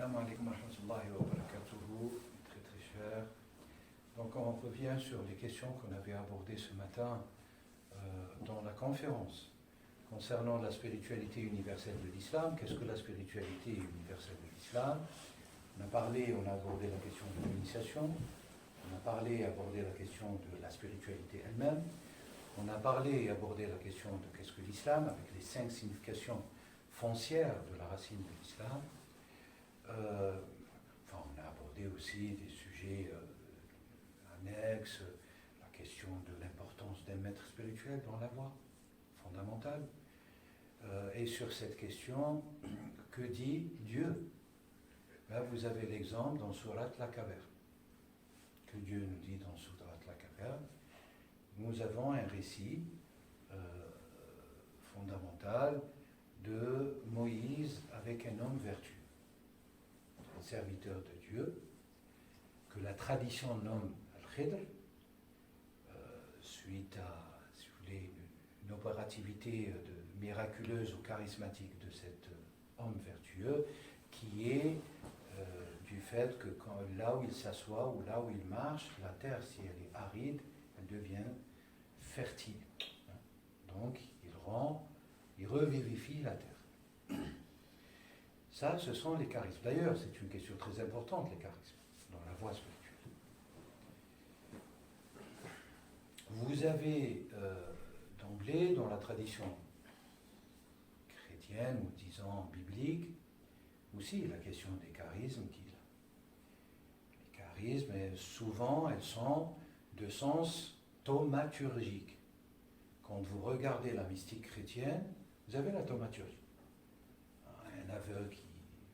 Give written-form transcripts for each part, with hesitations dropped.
Assalamu alaikum wa rahmatullahi wa barakatuhu, très très cher. Donc on revient sur les questions qu'on avait abordées ce matin dans la conférence concernant la spiritualité universelle de l'islam. Qu'est-ce que la spiritualité universelle de l'islam? On a abordé la question de l'initiation, on a abordé la question de la spiritualité elle-même, on a abordé la question de qu'est-ce que l'islam, avec les 5 significations foncières de la racine de l'islam. On a abordé aussi des sujets annexes, la question de l'importance d'un maître spirituel dans la voie fondamentale. Et sur cette question, que dit Dieu? Là, vous avez l'exemple dans Surat Al-Kahf. Que Dieu nous dit dans Surat Al-Kahf? Nous avons un récit fondamental de Moïse avec un homme vertueux, un serviteur de Dieu, que la tradition nomme Al-Khidr, suite à, si vous voulez, une opérativité miraculeuse ou charismatique de cet homme vertueux, qui est du fait que là où il s'assoit ou là où il marche, la terre, si elle est aride, elle devient fertile. Donc, il revivifie la terre. Ça, ce sont les charismes. D'ailleurs, c'est une question très importante, les charismes, dans la voie spirituelle. Vous avez d'emblée, dans la tradition chrétienne, ou disons biblique, aussi la question des charismes. Les charismes, souvent, elles sont de sens thaumaturgique. Quand vous regardez la mystique chrétienne, vous avez la thaumaturgie. Un aveugle qui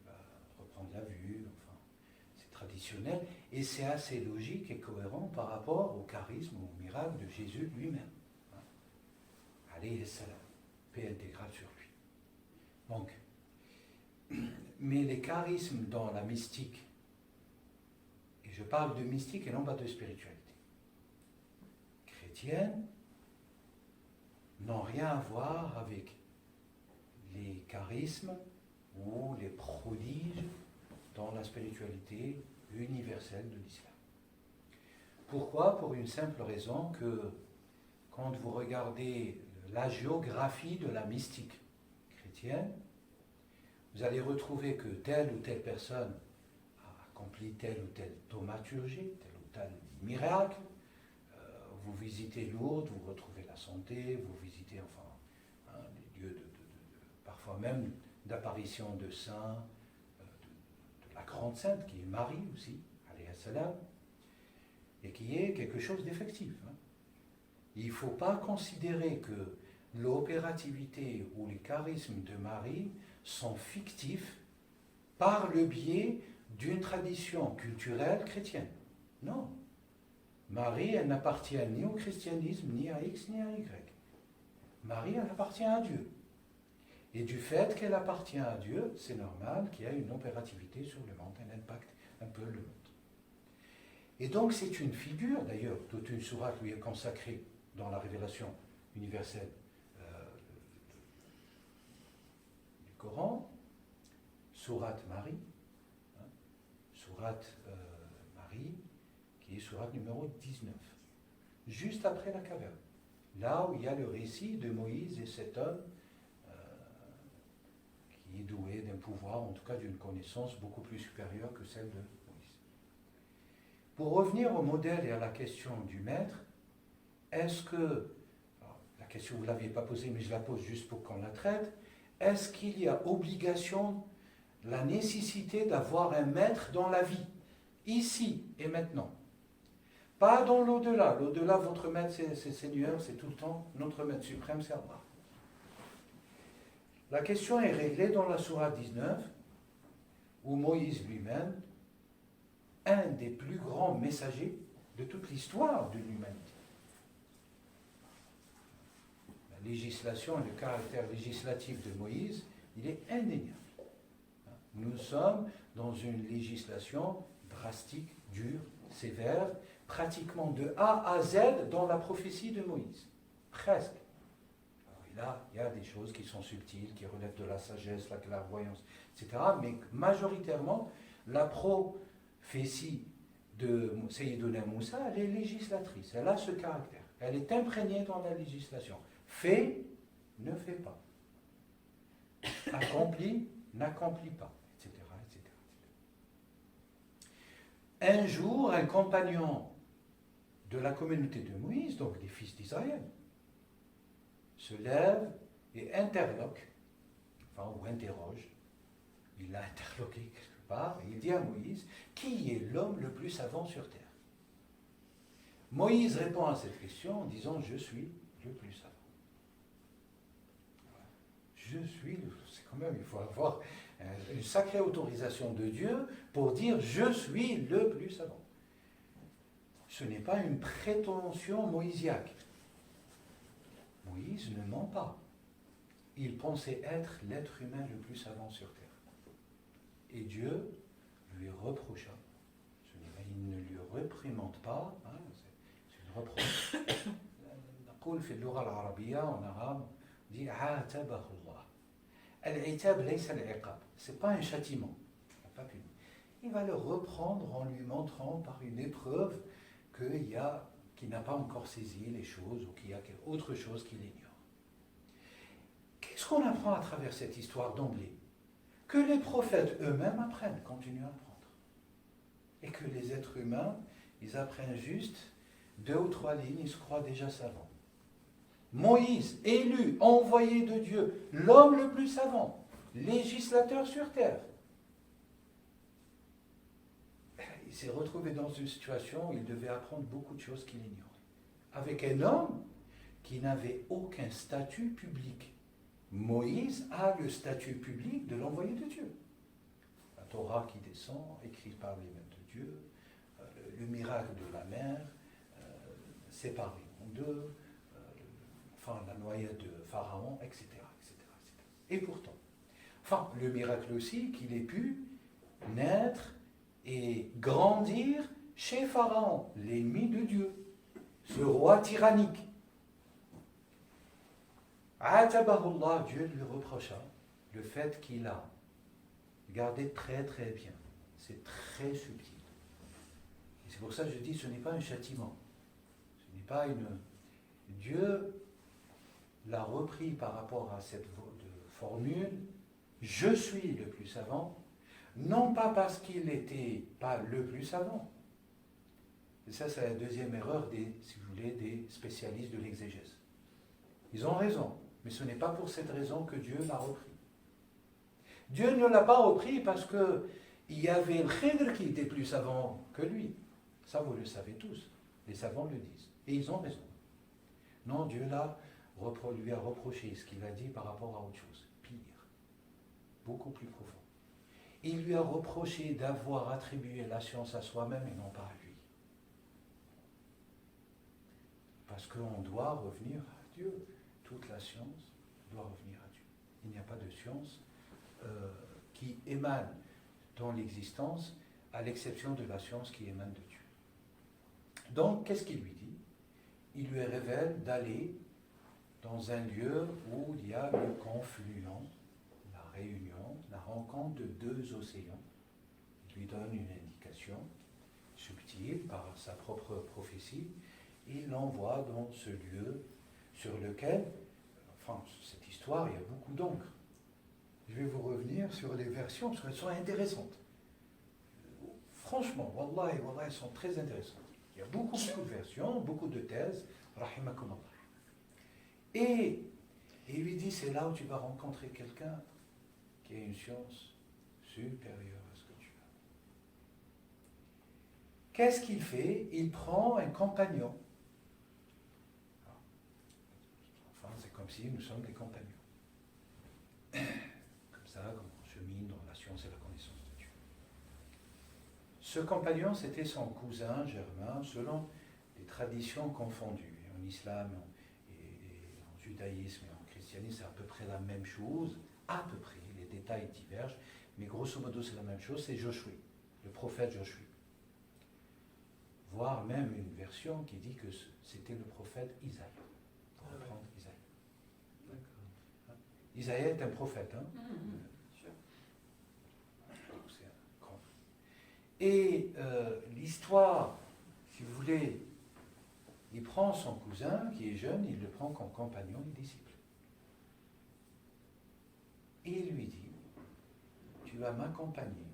va reprendre la vue, enfin, c'est traditionnel, et c'est assez logique et cohérent par rapport au charisme, au miracle de Jésus lui-même. Alayhi salam, paix intégrale sur lui. Donc, mais les charismes dans la mystique, et je parle de mystique et non pas de spiritualité chrétienne, n'ont rien à voir avec les charismes ou les prodiges dans la spiritualité universelle de l'islam. Pourquoi? Pour une simple raison que quand vous regardez la géographie de la mystique chrétienne, vous allez retrouver que telle ou telle personne a accompli telle ou telle thaumaturgie, tel ou tel miracle. Vous visitez Lourdes, vous retrouvez la santé, vous visitez des lieux parfois même d'apparition de saints, de la grande sainte qui est Marie aussi, alayhi salam, et qui est quelque chose d'effectif. Il ne faut pas considérer que l'opérativité ou les charismes de Marie sont fictifs par le biais d'une tradition culturelle chrétienne. Non. Marie, elle n'appartient ni au christianisme, ni à X, ni à Y. Marie, elle appartient à Dieu. Et du fait qu'elle appartient à Dieu, c'est normal qu'il y ait une opérativité sur le monde, un impact un peu le monde. Et donc c'est une figure, d'ailleurs, toute une sourate lui est consacrée dans la révélation universelle du Coran, sourate Marie, sourate Marie, qui est sourate numéro 19, juste après la caverne, là où il y a le récit de Moïse et cet homme qui est doué d'un pouvoir, en tout cas d'une connaissance beaucoup plus supérieure que celle de Moïse. Pour revenir au modèle et à la question du maître, est-ce que, la question vous ne l'aviez pas posée, mais je la pose juste pour qu'on la traite, est-ce qu'il y a obligation, la nécessité d'avoir un maître dans la vie, ici et maintenant? Pas dans l'au-delà. L'au-delà, votre maître, c'est Seigneur, c'est tout le temps. Notre maître suprême, c'est Allah. La question est réglée dans la sourate 19, où Moïse lui-même, un des plus grands messagers de toute l'histoire de l'humanité. La législation et le caractère législatif de Moïse, il est indéniable. Nous sommes dans une législation drastique, dure, sévère, pratiquement de A à Z dans la prophétie de Moïse. Presque. Alors, Là, il y a des choses qui sont subtiles, qui relèvent de la sagesse, la clairvoyance, etc. Mais majoritairement, la prophétie de Sayyiduna Moussa, elle est législatrice, elle a ce caractère. Elle est imprégnée dans la législation. Fais, ne fais pas. Accomplis, n'accomplis pas, etc., etc. Un jour, un compagnon de la communauté de Moïse, donc des fils d'Israël, se lève et interloque, ou interroge, il l'a interloqué quelque part, et il dit à Moïse, qui est l'homme le plus savant sur terre? Moïse répond à cette question en disant, je suis le plus savant. Je suis, c'est quand même, il faut avoir une sacrée autorisation de Dieu pour dire, je suis le plus savant. Ce n'est pas une prétention moïsiaque. Moïse ne ment pas. Il pensait être l'être humain le plus savant sur terre. Et Dieu lui reprocha. Il ne lui réprimande pas, c'est une reproche. نقول في اللغة العربية en arabe, on dit عاتبه الله. العتاب ليس العقاب. C'est pas un châtiment. Il va le reprendre en lui montrant par une épreuve qu'il n'a pas encore saisi les choses ou qu'il y a autre chose qu'il ignore. Qu'est-ce qu'on apprend à travers cette histoire d'emblée? Que les prophètes eux-mêmes apprennent, continuent à apprendre. Et que les êtres humains, ils apprennent juste 2 ou 3 lignes, ils se croient déjà savants. Moïse, élu, envoyé de Dieu, l'homme le plus savant, législateur sur terre. Il s'est retrouvé dans une situation où il devait apprendre beaucoup de choses qu'il ignorait. Avec un homme qui n'avait aucun statut public. Moïse a le statut public de l'envoyé de Dieu. La Torah qui descend, écrite par les mains de Dieu, le miracle de la mer, séparé en deux, la noyade de Pharaon, etc., etc., etc. Et pourtant, le miracle aussi qu'il ait pu naître et grandir chez Pharaon, l'ennemi de Dieu, ce roi tyrannique. Atabahullah, Dieu lui reprocha le fait qu'il a gardé très très bien. C'est très subtil. Et c'est pour ça que je dis, ce n'est pas un châtiment. Ce n'est pas une... Dieu l'a repris par rapport à cette formule, je suis le plus savant, non pas parce qu'il n'était pas le plus savant. Et ça, c'est la deuxième erreur si vous voulez, des spécialistes de l'exégèse. Ils ont raison, mais ce n'est pas pour cette raison que Dieu l'a repris. Dieu ne l'a pas repris parce qu'il y avait le Khidr qui était plus savant que lui. Ça, vous le savez tous. Les savants le disent. Et ils ont raison. Non, Dieu lui a reproché ce qu'il a dit par rapport à autre chose. Pire. Beaucoup plus profond. Il lui a reproché d'avoir attribué la science à soi-même et non pas à lui. Parce qu'on doit revenir à Dieu. Toute la science doit revenir à Dieu. Il n'y a pas de science qui émane dans l'existence à l'exception de la science qui émane de Dieu. Donc, qu'est-ce qu'il lui dit? Il lui révèle d'aller dans un lieu où il y a le confluent, la réunion, la rencontre de 2 océans. Il lui donne une indication subtile par sa propre prophétie. Il l'envoie dans ce lieu sur lequel, cette histoire, il y a beaucoup d'encre. Je vais vous revenir sur les versions parce qu'elles sont intéressantes. Franchement, wallah, elles sont très intéressantes. Il y a beaucoup de versions, beaucoup de thèses, rahimakumullah. Et il lui dit, c'est là où tu vas rencontrer quelqu'un qui a une science supérieure à ce que tu as. Qu'est-ce qu'il fait? Il prend un compagnon. C'est comme si nous sommes des compagnons. Comme ça, comme on chemine dans la science et la connaissance de Dieu. Ce compagnon, c'était son cousin germain, selon les traditions confondues. En islam, et en judaïsme et en christianisme, c'est à peu près la même chose. À peu près, les détails divergent, mais grosso modo, c'est la même chose. C'est Josué, le prophète Josué. Voire même une version qui dit que c'était le prophète Isaïe. Isaïe. Isaïe est un prophète. Hein. Sure. C'est un grand. Et l'histoire, si vous voulez, il prend son cousin qui est jeune, il le prend comme compagnon et disciple. Et il lui dit, tu vas m'accompagner